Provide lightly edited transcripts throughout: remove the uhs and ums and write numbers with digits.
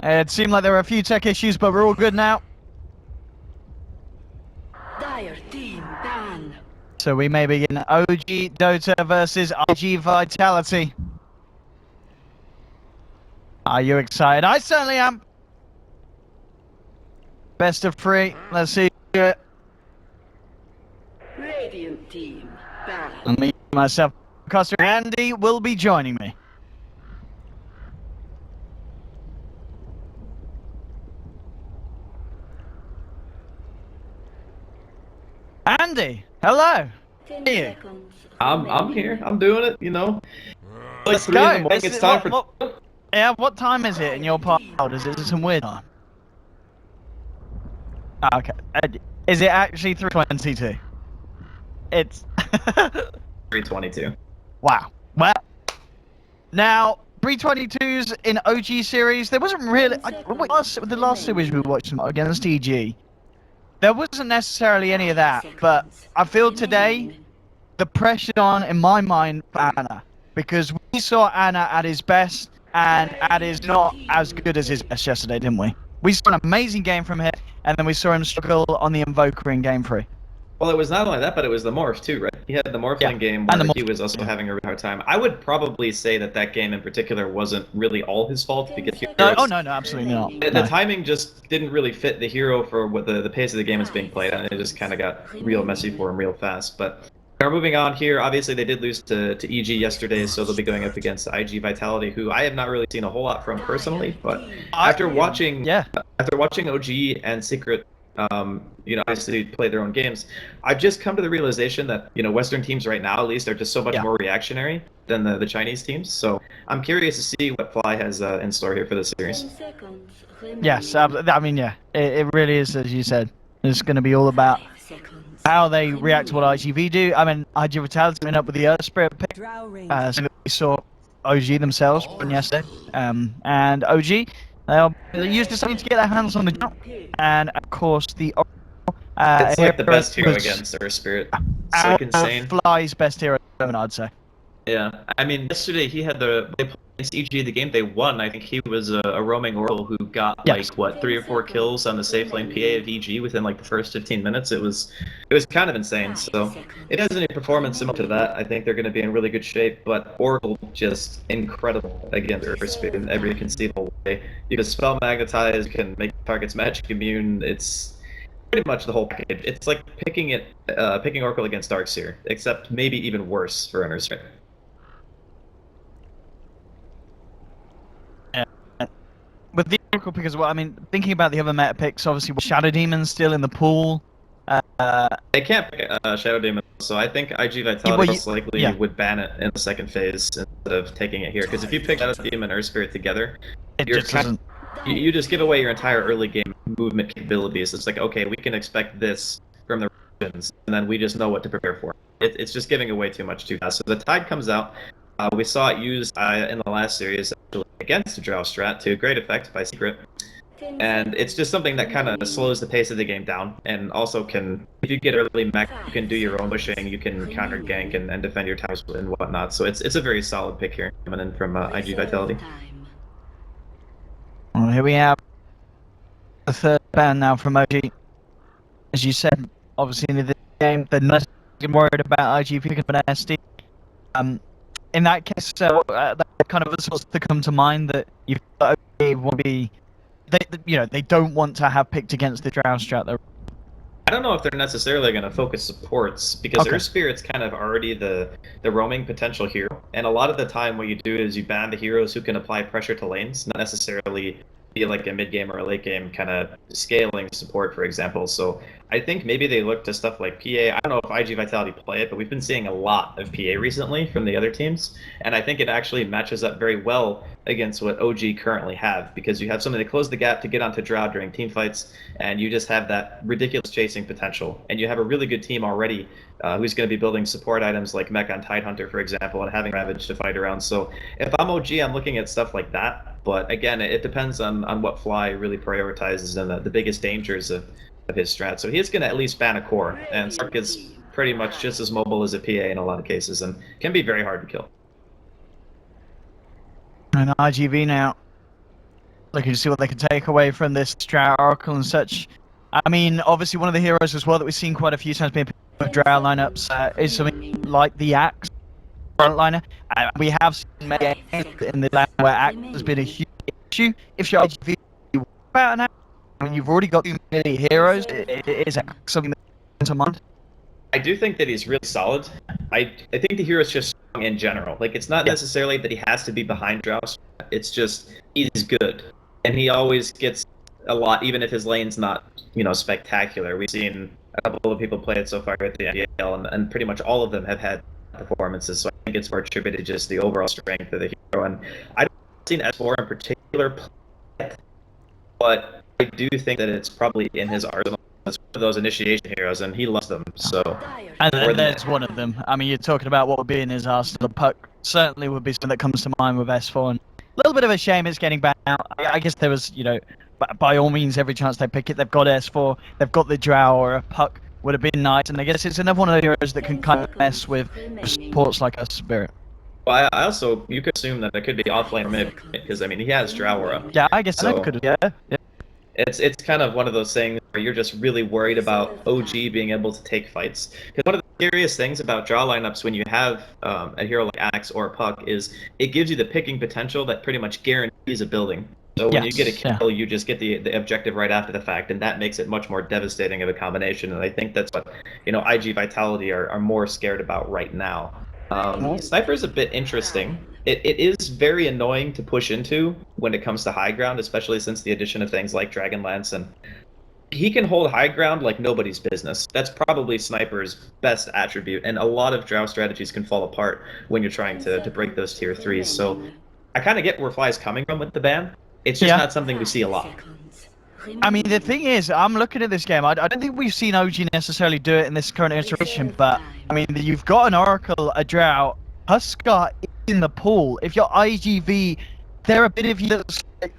It seemed like there were a few tech issues, but we're all good now. Dire team ban. So we may begin OG Dota versus IG.Vitality. Are you excited? I certainly am. Best of 3. Let's see. Radiant team ban. And me, myself, Costa, Andy will be joining me. Andy, hello. 10 Hey. seconds. I'm here. I'm doing it. You know. Like Let's 3 in the go. morning. It's time for. Yeah, what time is it in your part? Is it some weird time? Okay. Is it actually 3:22? It's 3:22. Wow. Well, now 3:22s in OG series. There wasn't really the last series we watched against EG. There wasn't necessarily any of that, but I feel today the pressure on in my mind for Anna, because we saw Anna at his best, and Anna is not as good as his best yesterday, didn't we? We saw an amazing game from him, and then we saw him struggle on the Invoker in Game 3. Well, it was not only that, but it was the Morph too, right? He had the Morphling game where he was also having a really hard time. I would probably say that game in particular wasn't really all his fault because No, absolutely not. The timing just didn't really fit the hero for what the pace of the game is being played, and it just kind of got real messy for him real fast. But we're moving on here. Obviously, they did lose to EG yesterday, so they'll be going up against IG.Vitality, who I have not really seen a whole lot from personally. But after watching OG and Secret, obviously play their own games, I've just come to the realization that, Western teams right now, at least, are just so much more reactionary than the Chinese teams. So I'm curious to see what Fly has in store here for this series. Yes, I mean, yeah, it really is, as you said. It's going to be all about how they react to what IGV do. I mean, IG.Vitality went up with the Earth Spirit pick. So we saw OG themselves from yesterday. And OG, they'll use this something to get their hands on the jump. And, of course, the it's like the best hero against Earth Spirit. It's like insane. Fly's best hero, I'd say. Yeah, I mean, yesterday he had they played against EG, the game they won. I think he was a roaming Oracle who got like 3 or 4 kills on the safe lane PA of EG within like the first 15 minutes. It was kind of insane. So it has any performance similar to that, I think they're going to be in really good shape. But Oracle just incredible against Earth Spirit in every conceivable way. You can spell magnetize, you can make targets magic immune. It's pretty much the whole package. It's like picking Oracle against Darkseer, except maybe even worse for Earth Spirit. With the Oracle pick as well, I mean, thinking about the other meta picks, obviously, Shadow Demon's still in the pool. They can't pick Shadow Demon, so I think IG.Vitality most likely would ban it in the second phase instead of taking it here. Because if you pick Shadow Demon and Earth Spirit together, you just give away your entire early game movement capabilities. It's like, okay, we can expect this from the regions, and then we just know what to prepare for. It's just giving away too much too fast. So the Tide comes out. We saw it used in the last series against the Drow strat to great effect by Secret. And it's just something that kind of slows the pace of the game down, and also if you get early mech, you can do your own pushing, you can counter gank and defend your towers and whatnot. So it's a very solid pick here coming in from IG.Vitality. Well, here we have the third ban now from OG. As you said, obviously in the game, they're not worried about IG picking up an SD. In that case, that kind of is supposed to come to mind that you've got OG will be. They don't want to have picked against the Drow strat. I don't know if they're necessarily going to focus supports, because Earth Spirit's kind of already the roaming potential hero, and a lot of the time what you do is you ban the heroes who can apply pressure to lanes, not necessarily be like a mid-game or a late-game kind of scaling support, for example. So I think maybe they look to stuff like PA. I don't know if IG.Vitality play it, but we've been seeing a lot of PA recently from the other teams, and I think it actually matches up very well against what OG currently have, because you have something to close the gap to get onto Drow during team fights, and you just have that ridiculous chasing potential, and you have a really good team already who's going to be building support items like Mech on Tidehunter, for example, and having Ravage to fight around. So if I'm OG, I'm looking at stuff like that, but again, it depends on what Fly really prioritizes and the biggest dangers of his strat. So he's going to at least ban a core, and Slark is pretty much just as mobile as a PA in a lot of cases, and can be very hard to kill. And RGV now looking to see what they can take away from this Drow Oracle and such. I mean, obviously one of the heroes as well that we've seen quite a few times being picked with Drow lineups is something like the Axe frontliner. We have seen many in the land where Axe has been a huge issue. If you're IGV about an Axe, I mean, you've already got too many heroes. Is Axe something that comes to mind? I do think that he's really solid. I think the hero's just strong in general. Like, it's not necessarily that he has to be behind Drow. It's just he's good, and he always gets a lot, even if his lane's not, spectacular. We've seen a couple of people play it so far with the MDL, and pretty much all of them have had performances. So I think it's more attributed to just the overall strength of the hero. And I haven't seen S4 in particular play it, but I do think that it's probably in his arsenal. It's one of those initiation heroes, and he loves them. So, and there's one of them. I mean, you're talking about what would be in his arsenal. Puck certainly would be something that comes to mind with S4. And a little bit of a shame it's getting banned out. I guess there was, by all means, every chance they pick it, they've got S4, they've got the Drow, or a Puck would have been nice. And I guess it's another one of the heroes that can kind of mess with supports like us, Spirit. Well, I also, you could assume that it could be offlane or mid, because, I mean, he has Drow aura. Yeah, I guess so. Could, yeah. It's kind of one of those things where you're just really worried about OG being able to take fights. Because one of the scariest things about draw lineups when you have a hero like Axe or Puck is it gives you the picking potential that pretty much guarantees a building. So when you get a kill, you just get the objective right after the fact, and that makes it much more devastating of a combination. And I think that's what IG.Vitality are more scared about right now. Sniper is a bit interesting. It is very annoying to push into when it comes to high ground, especially since the addition of things like Dragonlance, and he can hold high ground like nobody's business. That's probably Sniper's best attribute, and a lot of Drow strategies can fall apart when you're trying to break those tier 3s. So I kind of get where Fly's coming from with the ban. It's just not something we see a lot. I mean, the thing is, I'm looking at this game. I don't think we've seen OG necessarily do it in this current iteration, but I mean, you've got an Oracle, a Drow, Huskar in the pool. If you're IGV, there are a bit of you that's like,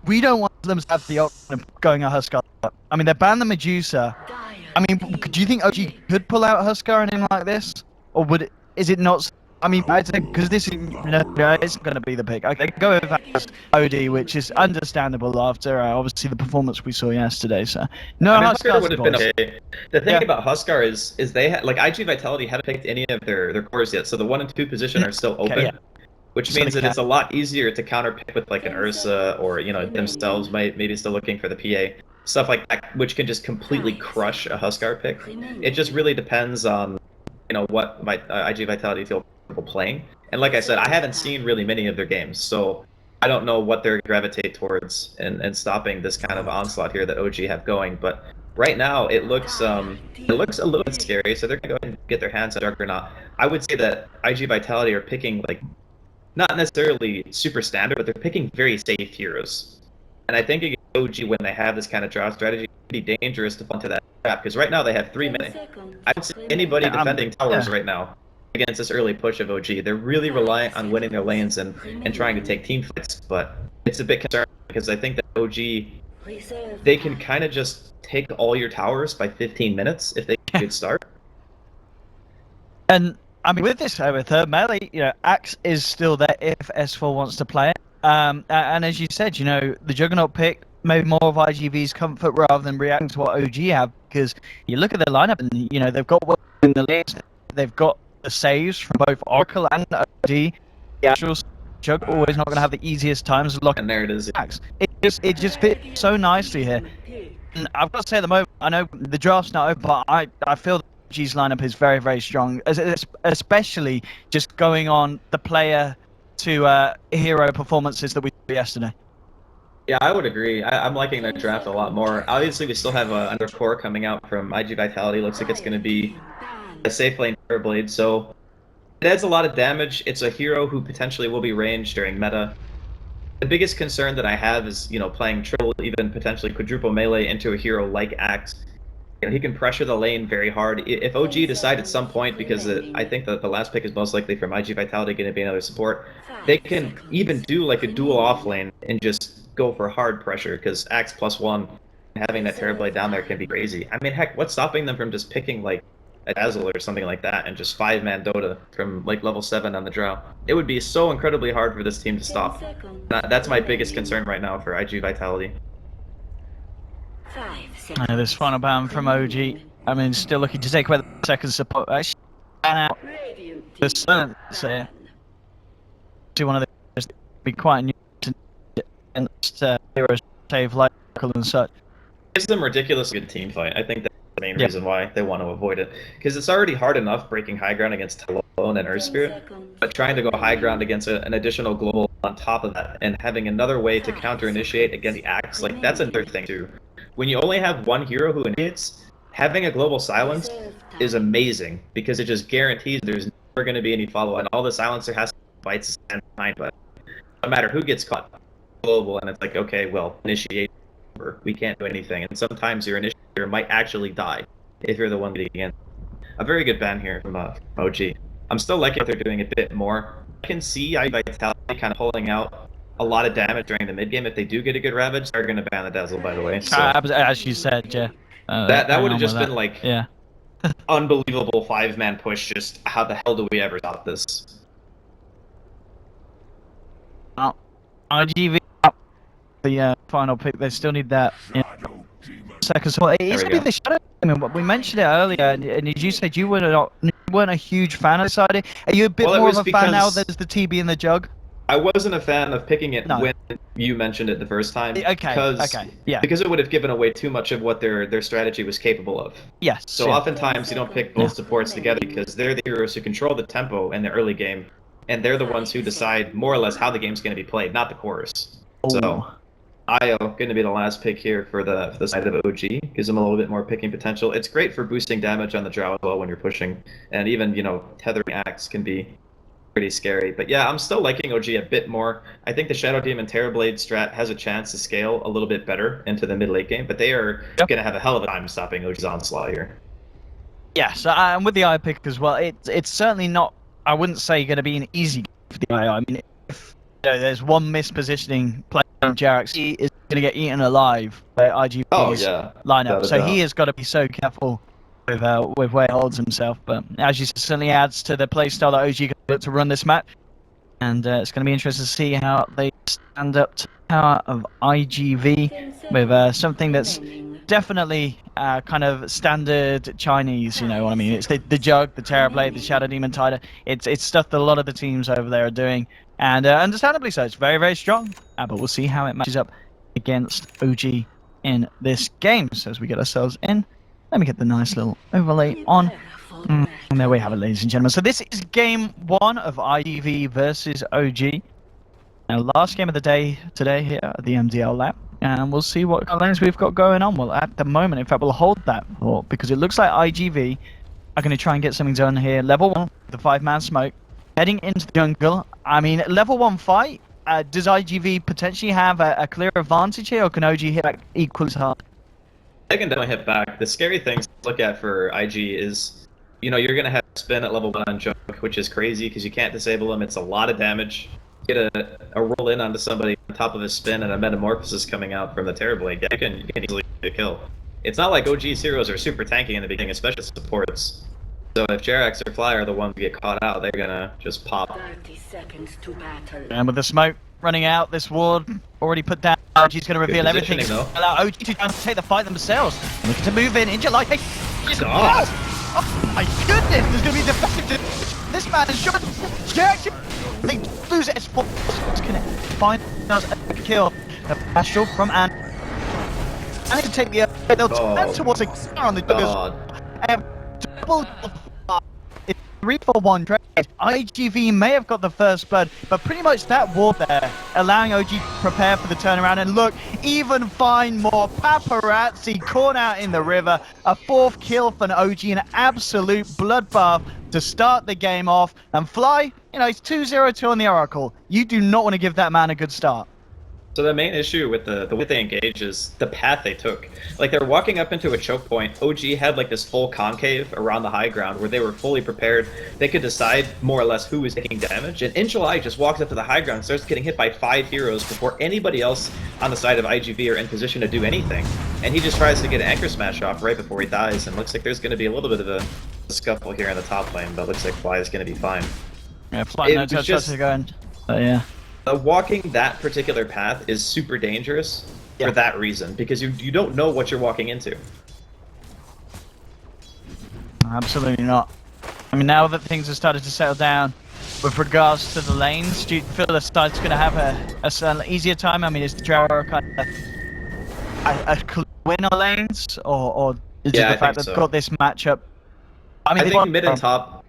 we don't want them to have the option of going a Huskar. I mean, they banned the Medusa. I mean, do you think OG could pull out Huskar or anything like this, or is it not? I mean, I'd say because this is it's going to be the pick. I go with OD, which is understandable after obviously the performance we saw yesterday. So no, Huskar would have been okay. The thing about Huskar is they like IG.Vitality haven't picked any of their cores yet, so the 1 and 2 position are still open, which means that it's a lot easier to counter pick with like an Ursa or themselves maybe still looking for the PA stuff like that, which can just completely crush a Huskar pick. It just really depends on what my IG.Vitality feel playing, and like I said, I haven't seen really many of their games, so I don't know what they're gravitate towards and stopping this kind of onslaught here that OG have going. But right now it looks a little bit scary, so they're gonna go ahead and get their hands on Juggernaut. I would say that IG.Vitality are picking like not necessarily super standard, but they're picking very safe heroes, and I think against OG when they have this kind of draw strategy, it can be dangerous to fall into that trap, because right now they have 3 minutes. I don't see anybody defending towers right now against this early push of OG. They're really reliant on winning their lanes and trying to take team fights, but it's a bit concerning because I think that OG, they can kind of just take all your towers by 15 minutes if they get a good start. And I mean, with this with her melee, Axe is still there if S4 wants to play it. And as you said, the Juggernaut pick maybe more of IGV's comfort rather than reacting to what OG have, because you look at their lineup and they've got in the list, they've got the saves from both Oracle and OG. The actual Jug always not going to have the easiest times of locking. And there it is. It just fits so nicely here. And I've got to say at the moment, I know the draft's not over, but I feel that OG's lineup is very, very strong, especially just going on the player to hero performances that we saw yesterday. Yeah, I would agree. I'm liking that draft a lot more. Obviously, we still have another core coming out from IG.Vitality. Looks like it's going to be a safe lane Terrorblade, so it adds a lot of damage. It's a hero who potentially will be ranged during meta. The biggest concern that I have is, playing triple, even potentially quadruple melee into a hero like Axe. He can pressure the lane very hard. If OG decide at some point, because I think that the last pick is most likely from IG.Vitality going to be another support, they can even do like a dual off lane and just go for hard pressure, because Axe +1, having that Terrorblade down there can be crazy. I mean, heck, what's stopping them from just picking like a Dazzle or something like that and just 5-man Dota from like level 7 on the Drow. It would be so incredibly hard for this team to stop. That's my biggest concern right now for IG.Vitality. This final ban from OG. I mean, still looking to take away the second support. Actually, ban out the silence here. See one of the be quite new against heroes save like and such. It's a ridiculously good team fight. I think that's the main reason why they want to avoid it. Because it's already hard enough breaking high ground against Talon and Earth Spirit, but trying to go high ground against an additional global on top of that, and having another way to counter-initiate against the Axe, like that's another thing too. When you only have one hero who initiates, having a global silence is amazing, because it just guarantees there's never going to be any follow-up, and all the silencer has to fight to stand behind, but no matter who gets caught, global, and it's like, okay, well, initiate, we can't do anything, and sometimes your initiator might actually die if you're the one getting in. A very good ban here from OG. I'm still liking what they're doing a bit more. I can see IG.Vitality kind of pulling out a lot of damage during the mid game. If they do get a good Ravage, they're going to ban the Dazzle, by the way. So as you said, yeah. That would have just been like yeah. unbelievable 5-man push. Just how the hell do we ever stop this? IGV the final pick. They still need that second. So it's going to be the Shadow. I mean, we mentioned it earlier, and you said you weren't a huge fan of the side. Are you a bit more of a fan now that there's the TB in the jug? I wasn't a fan of picking it when you mentioned it the first time. Because it would have given away too much of what their strategy was capable of. Yes. So oftentimes you don't pick both supports together because they're the heroes who control the tempo in the early game, and they're the ones who decide more or less how the game's going to be played, not the chorus. So Io going to be the last pick here for the side of OG. Gives them a little bit more picking potential. It's great for boosting damage on the Drow as well when you're pushing, and even tethering Axe can be pretty scary. But yeah, I'm still liking OG a bit more. I think the Shadow Demon Terrorblade strat has a chance to scale a little bit better into the mid-late game, but they are going to have a hell of a time stopping OG's onslaught here. Yes, and with the Io pick as well, it's certainly not, I wouldn't say, going to be an easy game for the Io. I mean, if there's one mispositioning player on Jarax, he is going to get eaten alive by IGP's lineup, so he has got to be so careful with where he holds himself. But as you said, certainly adds to the playstyle that OG got to run this map, and it's going to be interesting to see how they stand up to the power of IGV with something that's definitely kind of standard Chinese, you know what I mean? It's the Jug, the Terrorblade, the Shadow Demon Tider. It's stuff that a lot of the teams over there are doing, and understandably so. It's very, very strong, but we'll see how it matches up against OG in this game. So as we get ourselves in, let me get the nice little overlay on. And there we have it, ladies and gentlemen. So this is game 1 of IGV versus OG. Now, last game of the day today here at the MDL lab. And we'll see what kind of lanes we've got going on. Well, at the moment, in fact, we'll hold that thought, because it looks like IGV are going to try and get something done here. Level 1, the 5-man smoke, heading into the jungle. I mean, level 1 fight. Does IGV potentially have a clear advantage here, or can OG hit back equally as hard? I can definitely hit back. The scary thing to look at for IG is, you're going to have spin at level 1 on Junk, which is crazy because you can't disable him. It's a lot of damage. Get a roll in onto somebody on top of a spin and a metamorphosis coming out from the Terrorblade. You can easily get a kill. It's not like OG's heroes are super tanky in the beginning, especially supports. So if Jerax or Fly are the ones who get caught out, they're gonna just pop. 30 seconds to battle. And with the smoke running out, this ward already put down. OG's gonna reveal everything. Allow OG to try and take the fight themselves. Looking to move in July. Hey, God. Oh my goodness, there's gonna be defective. This man is shot. Jerax, they lose it. It's gonna find us a kill. A special from Ant. I need to take the they'll turn towards a car on the Juggers. Double 3-for-1 trade. IGV may have got the first blood, but pretty much that ward there, allowing OG to prepare for the turnaround. And look, even find more paparazzi caught out in the river. A 4th kill for an OG, an absolute bloodbath to start the game off. And Fly, it's 2-0-2 on the Oracle. You do not want to give that man a good start. So the main issue with the way they engage is the path they took. Like, they're walking up into a choke point. OG had like this full concave around the high ground where they were fully prepared. They could decide more or less who was taking damage. And Injuly just walks up to the high ground and starts getting hit by 5 heroes before anybody else on the side of IGV are in position to do anything. And he just tries to get an anchor smash off right before he dies. And looks like there's going to be a little bit of a scuffle here in the top lane, but looks like Fly is going to be fine. Yeah, Fly no touch to go in. Yeah. Walking that particular path is super dangerous for that reason, because you don't know what you're walking into. Absolutely not. I mean, now that things have started to settle down with regards to the lanes, do you feel the side's going to have an easier time? I mean, is the Drow kind of a winner lanes, or is it the fact that they've got this matchup? I mean, I think mid and top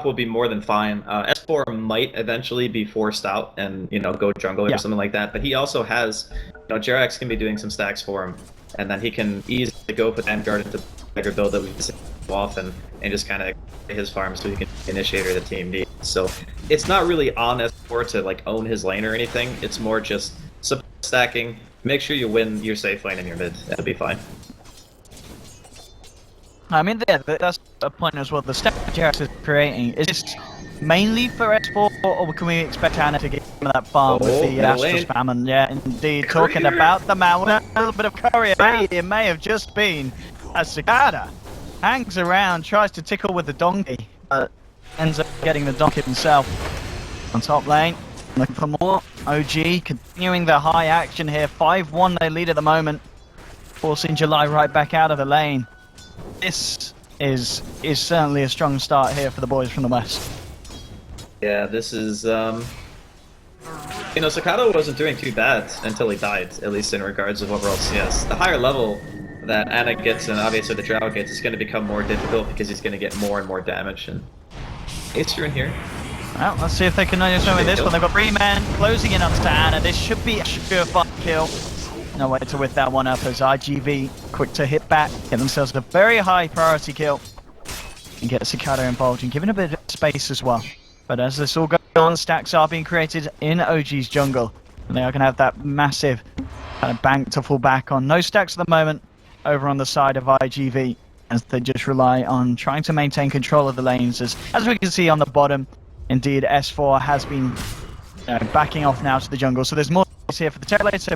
will be more than fine. S4 might eventually be forced out and go jungle or something like that, but he also has, Jerax can be doing some stacks for him, and then he can easily go put Vanguard into the bigger build that we've seen often and just kind of his farm so he can initiate the team D. So it's not really on S4 to like own his lane or anything. It's more just stacking. Make sure you win your safe lane in your mid. That'll be fine. I mean, that's a point as well. The stack Jerax is creating is this mainly for S4, or can we expect Anna to get some of that farm with the Astral spam? And yeah, indeed, talking about the man with a little bit of courier, it may have just been a Cicada. Hangs around, tries to tickle with the donkey, but ends up getting the donkey himself. On top lane, looking for more. OG continuing the high action here. 5-1 they lead at the moment, forcing July right back out of the lane. This is certainly a strong start here for the boys from the west. Yeah, this is Cicada wasn't doing too bad until he died, at least in regards of overall CS. The higher level that Anna gets and obviously the Drow gets is going to become more difficult because he's going to get more and more damage. And Ace, you're in here. Well, let's see if they can manage with this one. They've got 3 men closing in on to Anna. This should be a surefire kill. No way to whip that one up as IGV quick to hit back, get themselves a very high priority kill, and get Cicada involved and giving a bit of space as well. But as this all goes on, stacks are being created in OG's jungle, and they are going to have that massive kind of bank to fall back on. No stacks at the moment over on the side of IGV, as they just rely on trying to maintain control of the lanes. As we can see on the bottom, indeed S4 has been backing off now to the jungle, so there's more here for the tail lane. So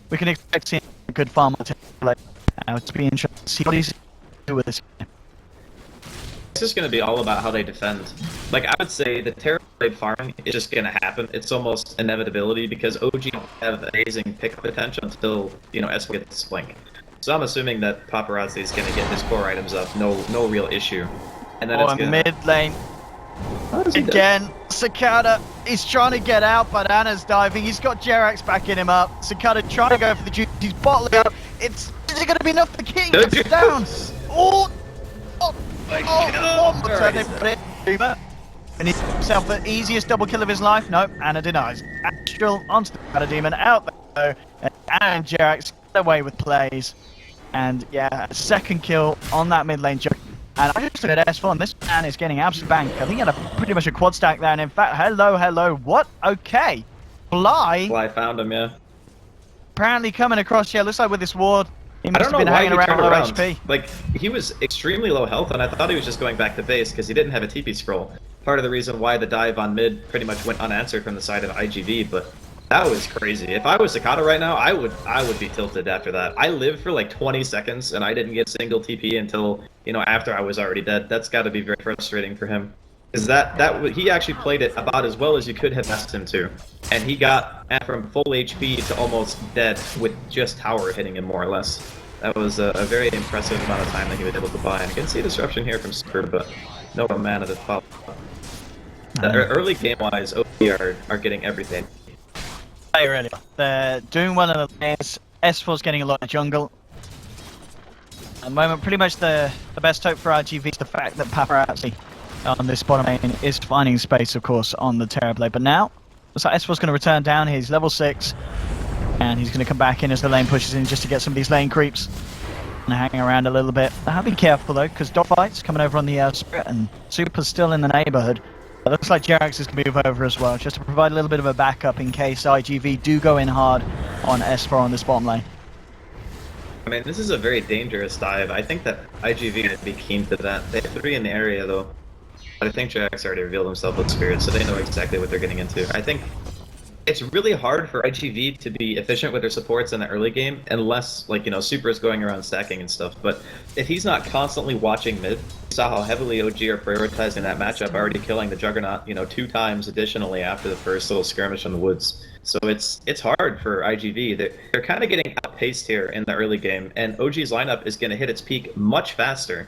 we can expect to see a good farm on the tail lane. It's be interesting to see what he's do with this. It's just going to be all about how they defend. Like, I would say the Terrorblade farming is just going to happen. It's almost inevitability because OG have amazing pick potential until, S4 gets Splink. So I'm assuming that Paparazzi is going to get his core items up, no real issue. And then it's gonna... mid lane. Again, Cicada is trying to get out, but Anna's diving. He's got Jerax backing him up. Cicada trying to go for the juice. He's bottling up. Is it going to be enough for King? Gets down. And he's himself the easiest double kill of his life. Nope, Anna denies. Astral onto the Parademon out there. And Anna and Jerax get away with plays. And yeah, a second kill on that mid lane jump. And I just look at S4, and this man is getting absolute bank. I think he had pretty much a quad stack there. And in fact, hello, what? Okay. Fly found him, yeah. Apparently coming across, yeah, looks like with this ward. He must I don't have been know why hanging he turned low around. HP. Like, he was extremely low health, and I thought he was just going back to base because he didn't have a TP scroll. Part of the reason why the dive on mid pretty much went unanswered from the side of IGV, but that was crazy. If I was Cicada right now, I would be tilted after that. I lived for like 20 seconds, and I didn't get single TP until, after I was already dead. That's got to be very frustrating for him. Because he actually played it about as well as you could have asked him to. And he got from full HP to almost dead with just tower hitting him more or less. That was a very impressive amount of time that he was able to buy. And I can see disruption here from Spectre, but no mana to follow. Early game-wise, OP are getting everything. They really are. They're doing well in the lanes. S4's getting a lot of jungle. At the moment, pretty much the best hope for RGV is the fact that Paparazzi on this bottom lane is finding space, of course, on the Terrorblade. But now, looks like S4's going to return down. He's level 6. And he's going to come back in as the lane pushes in just to get some of these lane creeps. And hanging around a little bit. Be careful though, because Dogfight's coming over on the Spirit, and Super's still in the neighborhood. It looks like Jerax is going to move over as well, just to provide a little bit of a backup in case IGV do go in hard on S4 on this bottom lane. I mean, this is a very dangerous dive. I think that IGV would be keen to that. They have 3 in the area though. But I think Jerax already revealed himself with Spirit, so they know exactly what they're getting into. I think it's really hard for IGV to be efficient with their supports in the early game unless, like, you know, Super is going around stacking and stuff. But if he's not constantly watching mid, you saw how heavily OG are prioritizing that matchup, already killing the Juggernaut, you know, 2 times additionally after the first little skirmish in the woods. So it's hard for IGV. They're kind of getting outpaced here in the early game, and OG's lineup is going to hit its peak much faster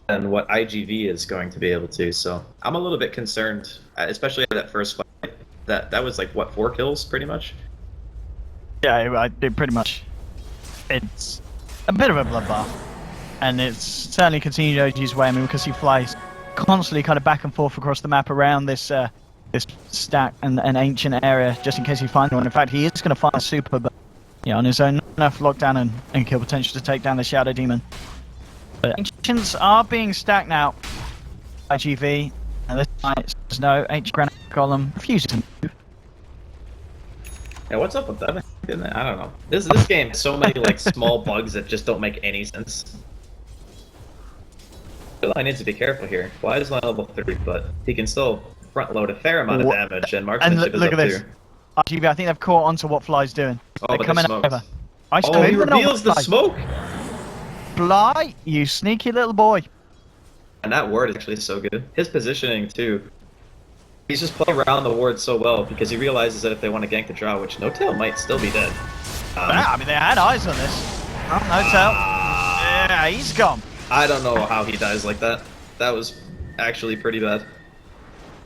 than what IGV is going to be able to. So I'm a little bit concerned, especially at that first fight. That was like, what, 4 kills pretty much? Yeah, I did pretty much. It's a bit of a bloodbath, and it's certainly continued OG's way. I mean, because he flies constantly kind of back and forth across the map around this this stack and an ancient area, just in case he finds one. In fact, he is going to find a super, but yeah, on his own, enough lockdown and kill potential to take down the Shadow Demon. But ancients are being stacked now. IGV, and this time there's no ancient granite golem refuses to move. Yeah, what's up with that? I don't know. This game has so many like small bugs that just don't make any sense. I need to be careful here. Why is line level 3, but he can still front load a fair amount of damage, and marksmanship is up here. RGB, I think they've caught onto what Fly's doing. Oh, They're coming over. Oh, he reveals the smoke! Fly, you sneaky little boy. And that ward is actually so good. His positioning too. He's just playing around the ward so well because he realizes that if they want to gank the Drow, which No-Tail might still be dead. I mean, they had eyes on this. Oh, No-Tail. Yeah, he's gone. I don't know how he dies like that. That was actually pretty bad.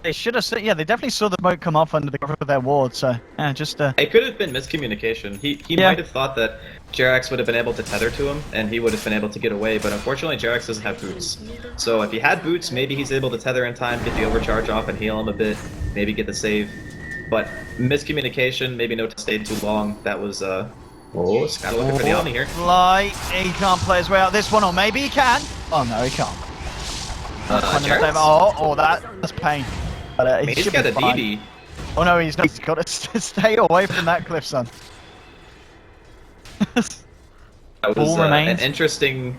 They should have. Yeah, they definitely saw the smoke come off under the cover of their ward. So yeah, just. It could have been miscommunication. He might have thought that Jerax would have been able to tether to him, and he would have been able to get away. But unfortunately, Jerax doesn't have boots. So if he had boots, maybe he's able to tether in time, get the overcharge off, and heal him a bit. Maybe get the save. But miscommunication. Maybe no stayed too long. That was Oh, it's gotta looking for the Omni here. Fly. He can't play his way out this one, or maybe he can. Oh no, he can't. That's pain. But, I mean, he's got a DD. Oh no, he's not. He's got to stay away from that cliff, son. That was an interesting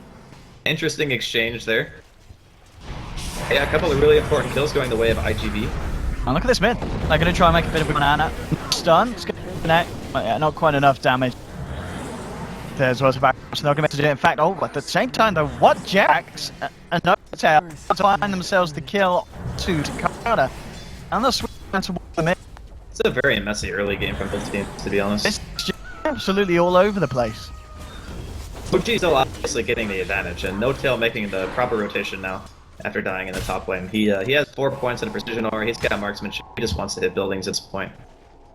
exchange there. Yeah, a couple of really important kills going the way of IGV. And look at this mid. They're going to try and make a bit of a banana. Stun. It's going to connect. But yeah, not quite enough damage. There's also back. So they're going to do it. In fact, at the same time, though, what Jax and No-Tail find themselves the kill to Takada. And they'll swing to the mid. It's a very messy early game from both teams, to be honest. It's absolutely all over the place. OG's still obviously getting the advantage, and No-Tail making the proper rotation now after dying in the top lane. He has 4 points in a precision aura. He's got marksmanship. He just wants to hit buildings at this point.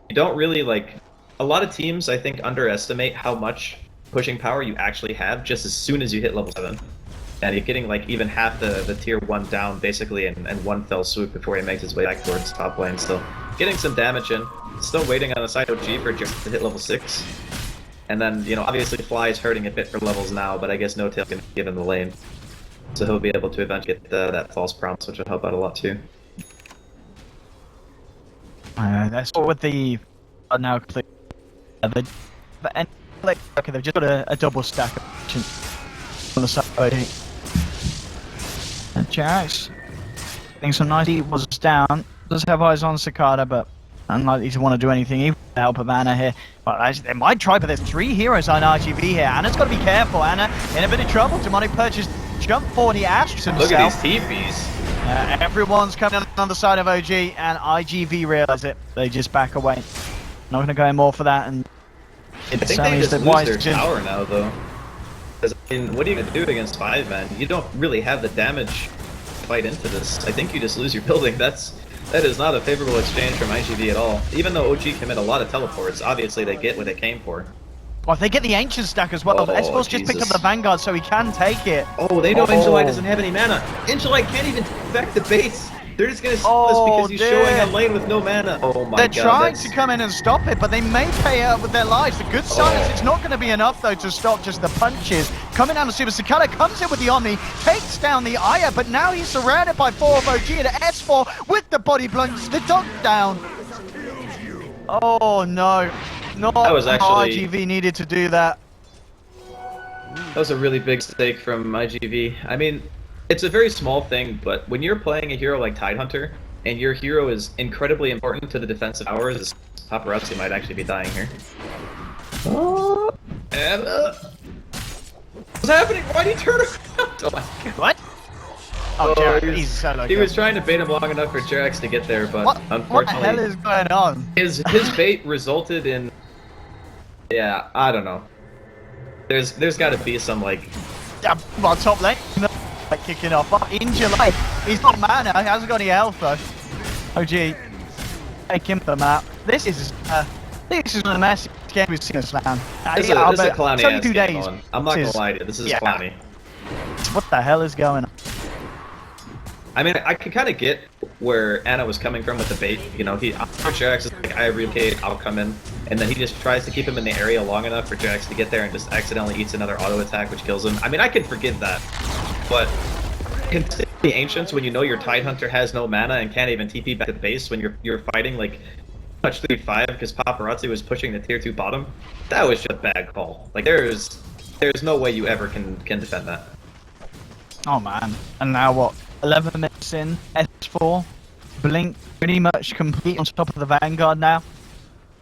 You don't really like. A lot of teams, I think, underestimate how much pushing power you actually have just as soon as you hit level 7. And you're getting like even half the tier 1 down basically in one fell swoop before he makes his way back towards top lane. Still getting some damage in. Still waiting on the side OG for Jerax to hit level 6. And then, you know, obviously Fly is hurting a bit for levels now, but I guess No-Tail can give him the lane. So he'll be able to eventually get that false promise, which will help out a lot too. That's what with the now complete. Okay, they've just got a double stack on the side. And Jerax getting some nice. He was down. Does have eyes on Cicada, but unlikely to want to do anything even to help of Anna here. But actually, they might try, but there's 3 heroes on RGB here. Anna's got to be careful. Anna in a bit of trouble. Demonic Purchase jump forward. He asks himself. Look at these TPs. Everyone's coming on the side of OG, and IGV realize it. They just back away. Not going to go in more for that. And I think they just lose their tower now, though. Because, I mean, what are you going to do against 5 men? You don't really have the damage to fight into this. I think you just lose your building. That is not a favorable exchange from IGV at all. Even though OG commit a lot of teleports, obviously they get what they came for. Well, they get the Ancient stack as well. Espo's just picked up the Vanguard, so he can take it. Oh, they know Angelite doesn't have any mana. Angelite can't even take back the base. They're just gonna steal this because he's showing a lane with no mana. Oh my god. They're trying to come in and stop it, but they may pay out with their lives. The good sign is it's not going to be enough, though, to stop just the punches. Coming down to Super Cicada, comes in with the Omni, takes down the Aya, but now he's surrounded by 4 of OG and S4 with the body plunge, the dog down. Oh no. No, that was actually... IGV needed to do that. That was a really big mistake from IGV. I mean, it's a very small thing, but when you're playing a hero like Tidehunter, and your hero is incredibly important to the defensive hours, Paparazzi might actually be dying here. Oh, and what's happening? Why did he turn around? Oh my god. What? Oh, Jared, he's so low. He was trying to bait him long enough for Jarex to get there, but What unfortunately, the hell is going on? his bait resulted in. Yeah, I don't know. There's got to be some like. Well, top lane, like kicking off. Oh, injure life. He's got mana. He hasn't got any health though. Oh gee, take him for the map. This is one of the messiest games we've seen in Slam. This is a clowny it's only ass 2 game days. on. I'm not gonna lie to you. This is clowny. What the hell is going on? I mean, I could kind of get where Anna was coming from with the bait. You know, Jarex is like, I relocate, I'll come in. And then he just tries to keep him in the area long enough for Jarex to get there and just accidentally eats another auto attack, which kills him. I mean, I could forgive that. But considering the Ancients, when you know your Tidehunter has no mana and can't even TP back to the base when you're fighting, like, touch 3-5 because Paparazzi was pushing the tier 2 bottom, that was just a bad call. Like, there's no way you ever can defend that. Oh man. And now what? 11 minutes in, S4, Blink pretty much complete on top of the Vanguard now.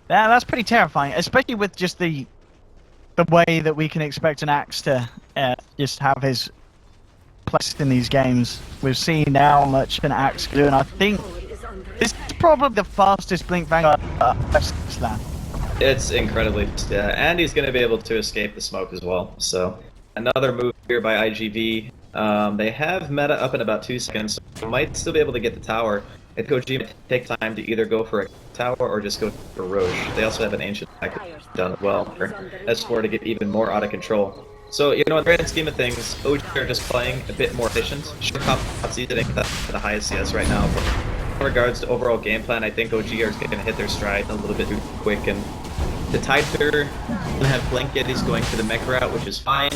Yeah, that's pretty terrifying, especially with just the way that we can expect an Axe to just have his place in these games. We've seen how much an Axe can do, and I think this is probably the fastest Blink Vanguard Slam. It's incredibly, yeah, and he's going to be able to escape the smoke as well. So another move here by IGV. They have meta up in about 2 seconds, so might still be able to get the tower. I think OG might take time to either go for a tower or just go for Roche. They also have an Ancient attack done as well for S4 to get even more out of control. So, you know, in the grand scheme of things, OG are just playing a bit more efficient. Sure, Paparazzi sitting at the highest CS right now, but in regards to overall game plan, I think OG are going to hit their stride a little bit too quick, and the Tidehunter will have Blink yet he's going for the mech route, which is fine,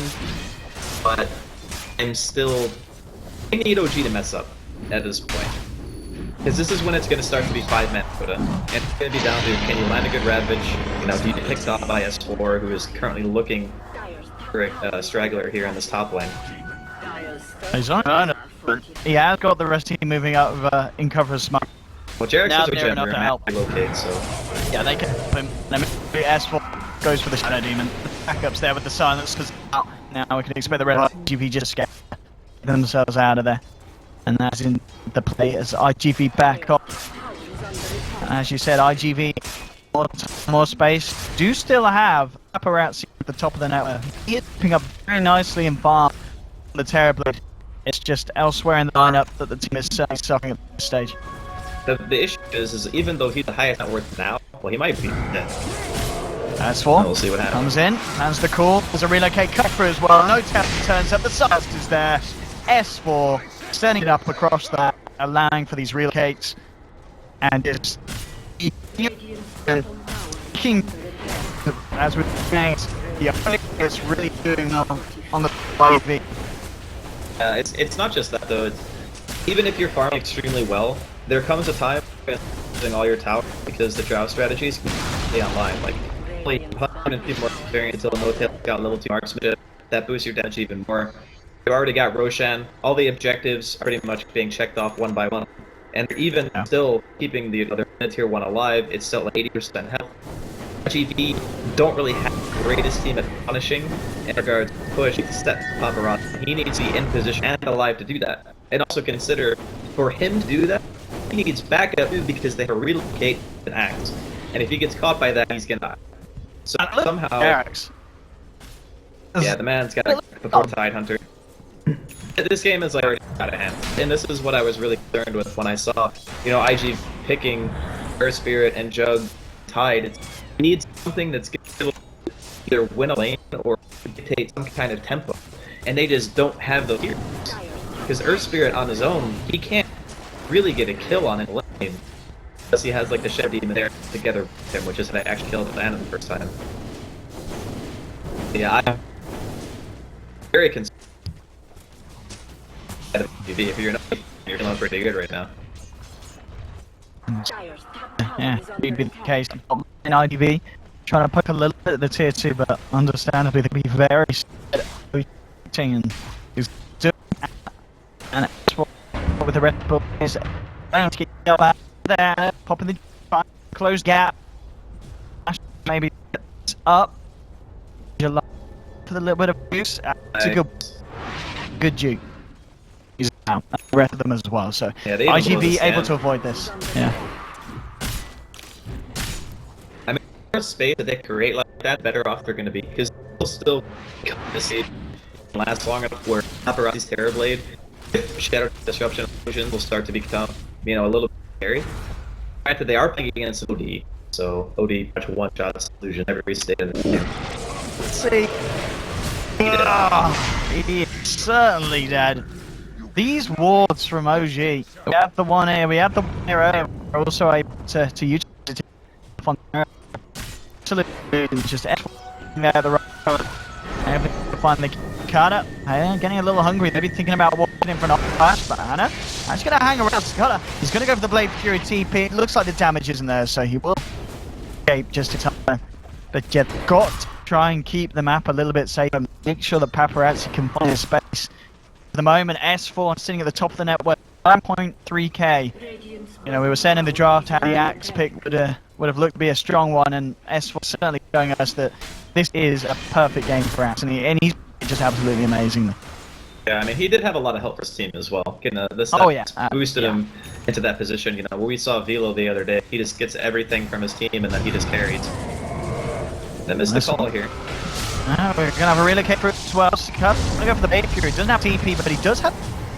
but I need OG to mess up at this point. Because this is when it's going to start to be 5-man Dota. And it's going to be down to, can you land a good Ravage? You know, do you get picked off by S4, who is currently looking for a straggler here in this top lane? He's on. He has got the rest of the team moving out of in cover of smoke. Well, Jarex Now is they're enough to help. Locate, so. Yeah, they can help him. Then S4 goes for the Shadow Demon. Backups there with the silence, because now we can expect the red IGV just get themselves out of there. And that's in the play as IGV back up. As you said, IGV more space. Do still have Paparazzi at the top of the network. He is picking up very nicely in farm on the Terrorblade. It's just elsewhere in the lineup that the team is suffering at this stage. The issue is even though he's the highest net worth now, well, he might be dead. That's four. We'll see what happens. Comes in, hands the call. There's a relocate cut through as well. No tap turns up. The silence is there. S4 sending it up across that, allowing for these relocates, and just king. As we're saying, the only thing that's really doing on the IV. It's not just that though. Even if you're farming extremely well, there comes a time when using all your towers because the Drow strategies stay online. Like, only 100 people more experience until no tail got level 2 marksmanship. That boosts your damage even more. You've already got Roshan. All the objectives are pretty much being checked off one by one. And even still keeping the other tier 1 alive, it's still like 80% health. GV don't really have the greatest team at punishing in regards to push to step Paparazzi. He needs to be in position and alive to do that. And also consider, for him to do that, he needs backup because they have to relocate an axe. And if he gets caught by that, he's gonna die. So somehow... Yeah, the man's got before Tidehunter. This game is like already out of hand. And this is what I was really concerned with when I saw, you know, IG picking Earth Spirit and Jug Tide. It needs something that's going to either win a lane or dictate some kind of tempo. And they just don't have those heroes. Because Earth Spirit on his own, he can't really get a kill on a lane. Unless he has like the Shadow Demon there together with him, which is how I actually killed Atlanta the first time. Yeah, I'm very concerned. If you're not, you're feeling pretty good right now. Yeah, it'd be the case. In IDV, trying to poke a little bit at the tier 2, but understandably they'll be very and he's doing and that's what with the Red Bull is going to get up out there, popping the closed gap. maybe up. July for the little bit of juice. It's a good juke. He's down. The rest of them as well. So yeah, they even blow the IGV able stand. to avoid this. Yeah. I mean, the more space that they create like that, better off they're going to be, because they'll still last long enough where Paparazzi's Terrorblade, Shadow Disruption illusions will start to become, you know, a little bit scary. Granted, they are playing against OD, so OD much one-shot illusion every state of the game. Let's see. He is certainly dead. These wards from OG. We have the one here. We have the one here. We're also able to use it on absolutely just there the right. Able to find the Carter. Getting a little hungry. Maybe thinking about walking in for an flash, but Hannah. I'm just gonna hang around Carter. He's gonna go for the Blade Fury TP. It looks like the damage isn't there, so he will escape just in time. But you've got to try and keep the map a little bit safer. Make sure that Paparazzi can find a space. At the moment, S4 sitting at the top of the network, 9.3k. You know, we were saying in the draft how the Axe pick would have looked to be a strong one, and S4 certainly showing us that this is a perfect game for Axe, and he's just absolutely amazing. Yeah, I mean, he did have a lot of help for his team as well. Getting this boosted him into that position. You know, where we saw Velo the other day, he just gets everything from his team, and then he just carries. They missed the call here. We're gonna have a relocate for it as well. Cut. Gonna go for the bait fury. He doesn't have TP, but he does have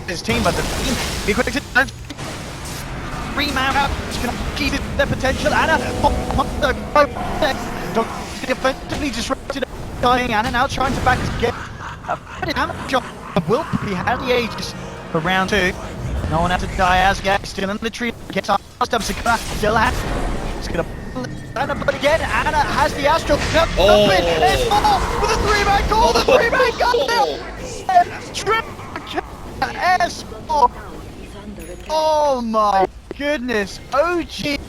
his team. But the team be quick to 3-man out. He's gonna keep their potential. Anna, effectively disrupted. Dying Anna now trying to back us again. A damage job will be had the ages for round 2. No one has to die as yet. Still in the tree. Gets up. Still has. He's gonna. Anna, but again, Anna has the Astral. Oh. S4 with a 3-man call. The 3-man gun there. S4. Oh my goodness. OG.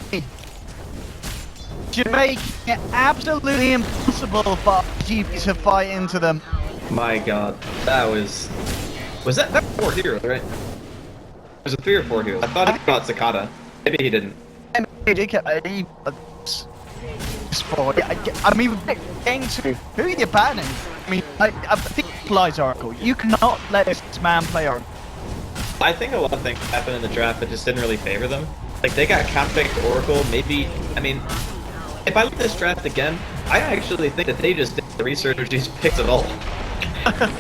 Making it absolutely impossible for GP to fight into them. My god, that was that 4 heroes, right? It was a 3 or 4 heroes. I thought he got Cicada. Maybe he didn't. I mean, getting to who are you banning? I mean, I think it applies Oracle. You cannot let this man play Oracle. I think a lot of things happened in the draft that just didn't really favor them. Like, they got counterpicked to Oracle, maybe, I mean, if I look at this draft again, I actually think that they just did the research of these picks at all.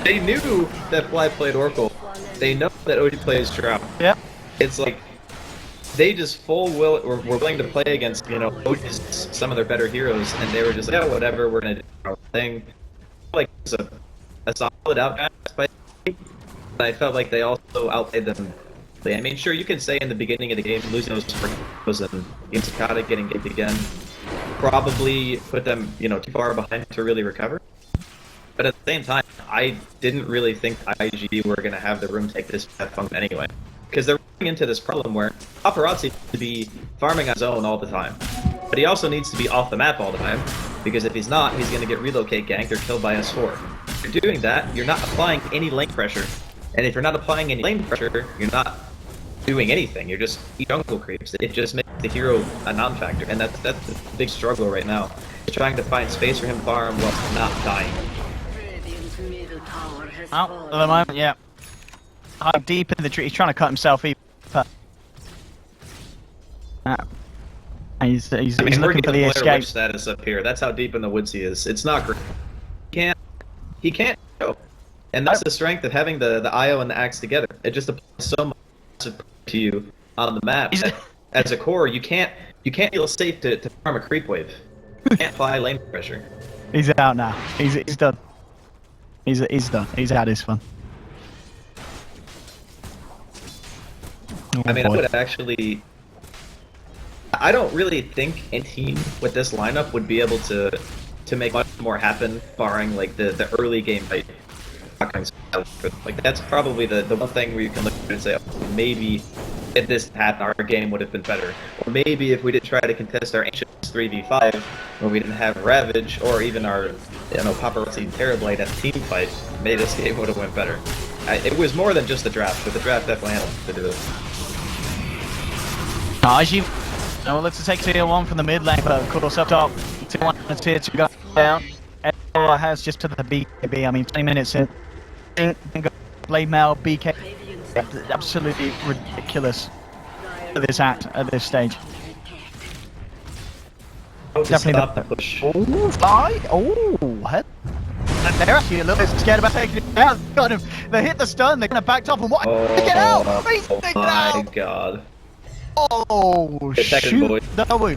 They knew that Fly played Oracle. They know that OG plays Drow. Yep. It's like, they just were willing to play against, you know, OG's, some of their better heroes, and they were just like, yeah, whatever, we're gonna do our thing. Like, it's a solid outcast by me, but I felt like they also outplayed them. I mean, sure, you can say in the beginning of the game, losing those first and getting Takata getting ganked again probably put them, you know, too far behind to really recover. But at the same time, I didn't really think IG were going to have the room take this path from them anyway. Because they're running into this problem where Paparazzi needs to be farming on his own all the time. But he also needs to be off the map all the time, because if he's not, he's going to get relocate ganked or killed by S4. If you're doing that, you're not applying any lane pressure. And if you're not applying any lane pressure, you're not doing anything. You're just jungle creeps. It just makes the hero a non-factor, and that's the big struggle right now. He's trying to find space for him to farm while not dying. Oh, at the moment, yeah. Deep in the tree. He's trying to cut himself even. He's looking for the escape. Status up here. That's how deep in the woods he is. It's not great. He can't go. And that's the strength of having the IO and the Axe together. It just applies so much to you on the map. As a core, you can't feel safe to farm a creep wave. You can't apply lane pressure. He's out now. He's done. He's done. He's had his fun. I mean, I don't really think any team with this lineup would be able to make much more happen, barring like the early game fight. Like, that's probably the one thing where you can look at it and say, oh, maybe if this happened, our game would have been better. Or maybe if we did try to contest our Ancients 3v5, when we didn't have Ravage, or even our, you know, Paparazzi and Terrorblade at team fight, maybe this game would have went better. It was more than just the draft, but the draft definitely had to do it. IG, well, let's take tier 1 from the mid lane, but of course up top, Tier 1 and Tier 2 go down. MDL has just to the BKB. I mean, 20 minutes in. Blade Mail, BK. Absolutely ridiculous at this act, at this stage. Definitely stop the push. Oh, fly! Oh, head. They're actually a little bit scared about taking it down. Got him. They hit the stun, they're gonna back off and what? Get out! Please Oh take it my out! god. Oh, Second shoot! boy. No.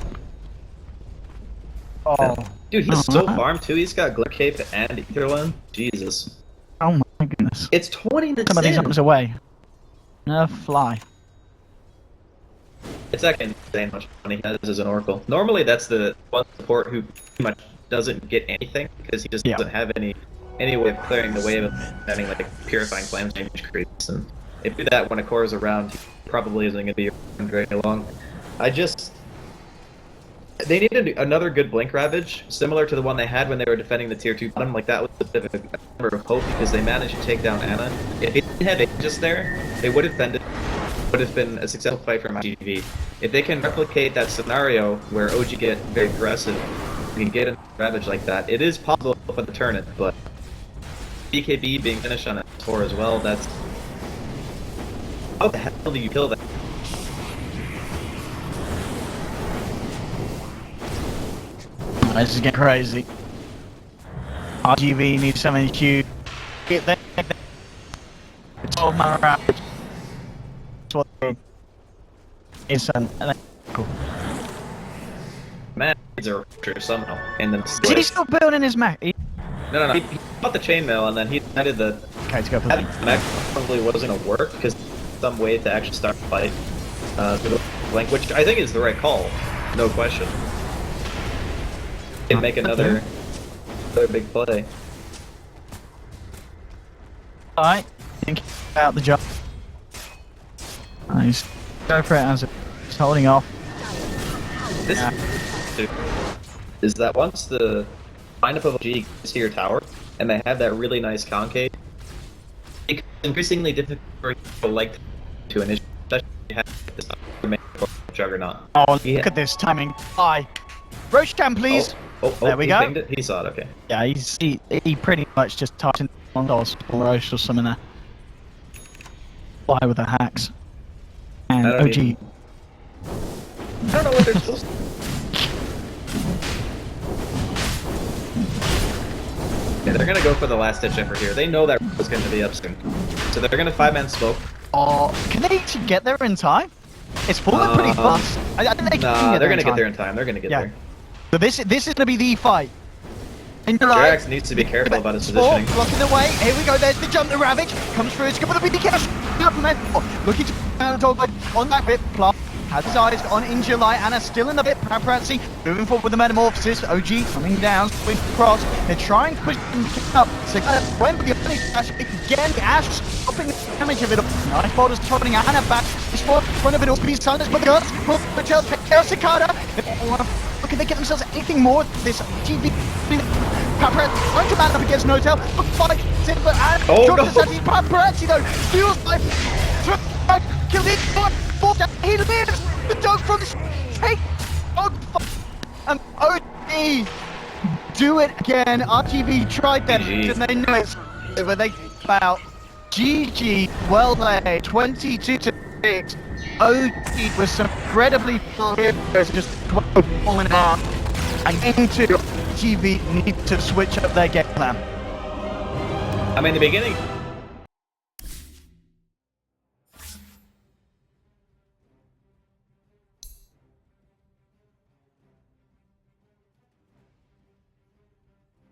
Oh. Dude, he's so farmed too. He's got Glare Cape and Etherland. Jesus. Oh my goodness. It's 20 minutes Some of these in. items away. No fly. It's actually insane how much money he has as an Oracle. Normally that's the one support who pretty much doesn't get anything because he just doesn't have any way of clearing the wave of having like Purifying Flames damage creeps. And if you do that when a core is around, he probably isn't going to be around very long. They needed another good Blink Ravage, similar to the one they had when they were defending the Tier 2 bottom. Like, that was a bit of a number of hope because they managed to take down Ana. If they didn't have Aegis there, they would have been a successful fight from IGV. If they can replicate that scenario where OG get very aggressive, you can get a Ravage like that, it is possible for the turn it, but BKB being finished on a tour as well, that's... How the hell do you kill that? This is getting crazy. RGV needs something huge. Get there. 12 man round. That's what they is cool. Man, he's a Rapture somehow. And then Is he still building his mech? No. He bought the chainmail and then he decided that Okay, to go for that that. mech probably wasn't gonna work because some way to actually start the fight. Blank, which I think is the right call, no question. And make another big play. Alright, think about the job. Nice. Go for it as it's holding off. This is that once the lineup of OG gets to your tower and they have that really nice concave, it's increasingly difficult for people like to initially, especially have this Juggernaut. Oh, look at this timing. Bye. Roshan, please. There we go. It. He saw it, okay. Yeah, he pretty much just typed in $1 for Roche or something there. Fly with the hacks. And I OG. don't know what they're supposed to. Yeah, they're gonna go for the last ditch effort here. They know that was gonna be up soon. So they're gonna 5-man smoke. Oh, can they actually get there in time? It's falling pretty fast. I think they can they're gonna get there in time. They're gonna get there. So this is gonna be the fight. Drax needs to be careful about his positioning. Blocking away. Here we go. There's the jump. The Ravage comes through. It's good for the BD cash. Looking to dog on that bit. Plant has his eyes on in July. Anna still in the bit. Paparazzi moving forward with the metamorphosis. OG coming down. Swing across. They're trying to push him up. So when the only Ash again, Ash stopping the damage of it. Nice boulders trotting Anna back. He's in front of it all. He's silenced by the guns. Chaos Cicada. Can they get themselves anything more? This GB Paparazzi trying to man up against Notel. Fight, but Paparazzi though feels like killed it. He lives. The dog from the take. OG do it again. RGB tried that and they knew it. But they about GG. Well played. 22-6. OG was some incredibly fun heroes just falling apart. And into TV need to switch up their game plan. I mean, the beginning